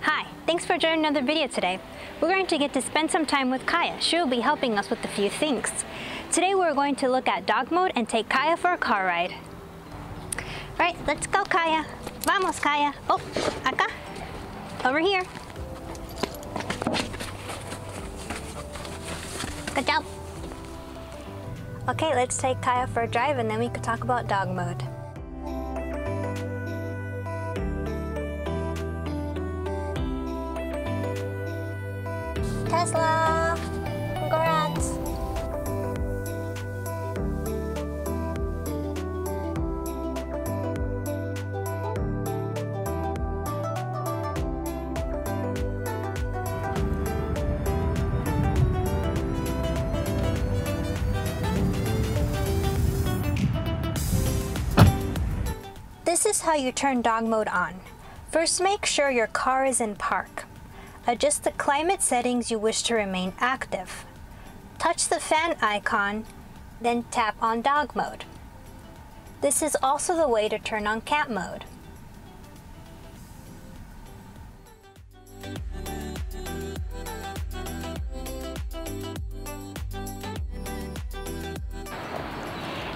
Hi, thanks for joining another video today. We're going to get to spend some time with Calla. She will be helping us with a few things. Today we're going to look at dog mode and take Calla for a car ride. Right, let's go, Calla. Vamos, Calla. Oh, acá. Over here. Good job. Okay, let's take Calla for a drive and then we could talk about dog mode. Tesla! Congrats! This is how you turn dog mode on. First, make sure your car is in park. Adjust the climate settings you wish to remain active. Touch the fan icon, then tap on dog mode. This is also the way to turn on cat mode.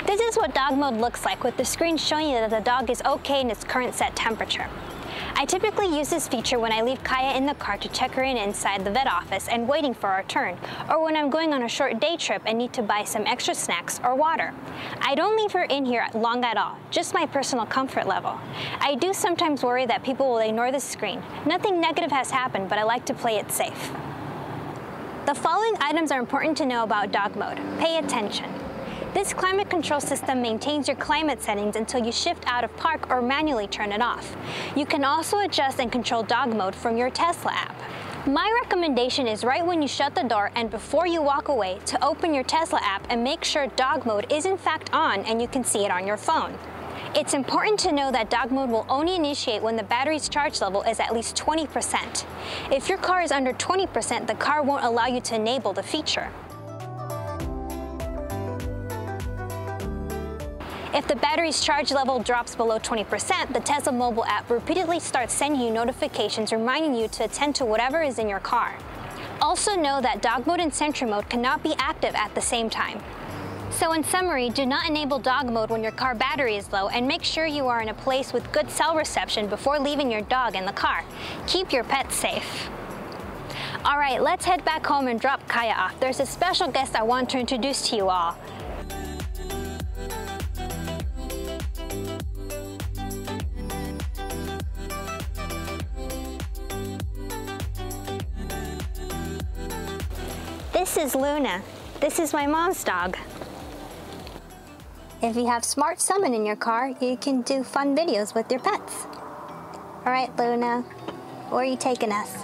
This is what dog mode looks like, with the screen showing you that the dog is okay in its current set temperature. I typically use this feature when I leave Calla in the car to check her in inside the vet office and waiting for our turn, or when I'm going on a short day trip and need to buy some extra snacks or water. I don't leave her in here long at all, just my personal comfort level. I do sometimes worry that people will ignore the screen. Nothing negative has happened, but I like to play it safe. The following items are important to know about dog mode. Pay attention. This climate control system maintains your climate settings until you shift out of park or manually turn it off. You can also adjust and control dog mode from your Tesla app. My recommendation is right when you shut the door and before you walk away to open your Tesla app and make sure dog mode is in fact on and you can see it on your phone. It's important to know that dog mode will only initiate when the battery's charge level is at least 20%. If your car is under 20%, the car won't allow you to enable the feature. If the battery's charge level drops below 20%, the Tesla mobile app repeatedly starts sending you notifications reminding you to attend to whatever is in your car. Also know that dog mode and sentry mode cannot be active at the same time. So in summary, do not enable dog mode when your car battery is low, and make sure you are in a place with good cell reception before leaving your dog in the car. Keep your pets safe. Alright, let's head back home and drop Calla off. There's a special guest I want to introduce to you all. This is Luna. This is my mom's dog. If you have Smart Summon in your car, you can do fun videos with your pets. All right, Luna, where are you taking us?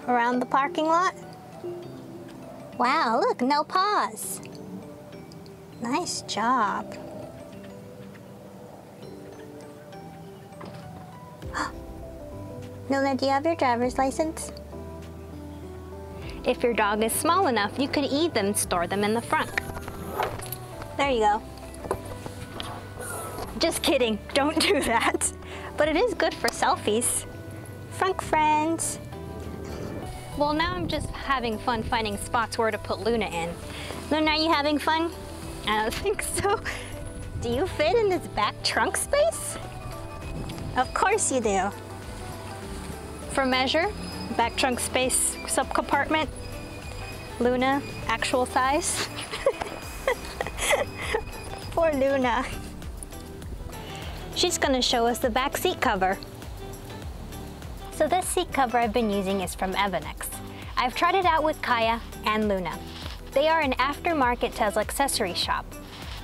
Around the parking lot? Wow, look, no paws. Nice job. Luna, do you have your driver's license? If your dog is small enough, you could even store them in the front. There you go. Just kidding, don't do that. But it is good for selfies. Frunk friends. Well, now I'm just having fun finding spots where to put Luna in. Luna, are you having fun? I don't think so. Do you fit in this back trunk space? Of course you do. For measure, back trunk space, subcompartment, Luna, actual size. Poor Luna. She's gonna show us the back seat cover. So this seat cover I've been using is from Evannex. I've tried it out with Calla and Luna. They are an aftermarket Tesla accessory shop.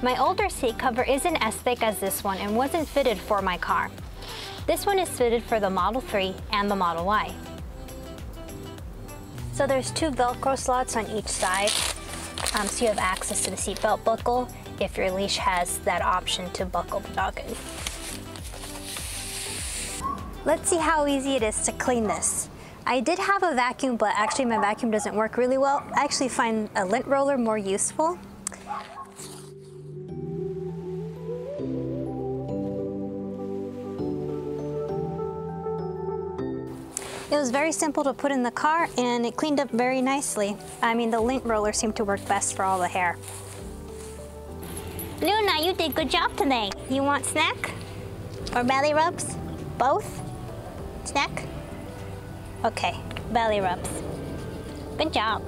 My older seat cover isn't as thick as this one and wasn't fitted for my car. This one is fitted for the Model 3 and the Model Y. So there's two Velcro slots on each side, so you have access to the seatbelt buckle if your leash has that option to buckle the dog in. Let's see how easy it is to clean this. I did have a vacuum, but actually my vacuum doesn't work really well. I actually find a lint roller more useful. It was very simple to put in the car and it cleaned up very nicely. I mean, the lint roller seemed to work best for all the hair. Luna, you did a good job today. You want snack? Or belly rubs? Both? Snack? Okay, belly rubs. Good job.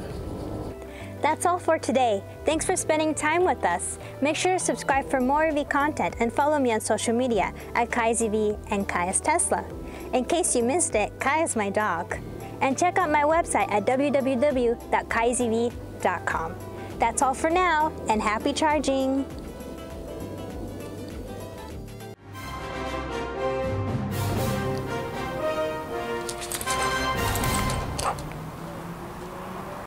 That's all for today. Thanks for spending time with us. Make sure to subscribe for more EV content and follow me on social media at CallasEV and Callas Tesla. In case you missed it, Kaya's my dog. And check out my website at www.callasev.com. That's all for now, and happy charging!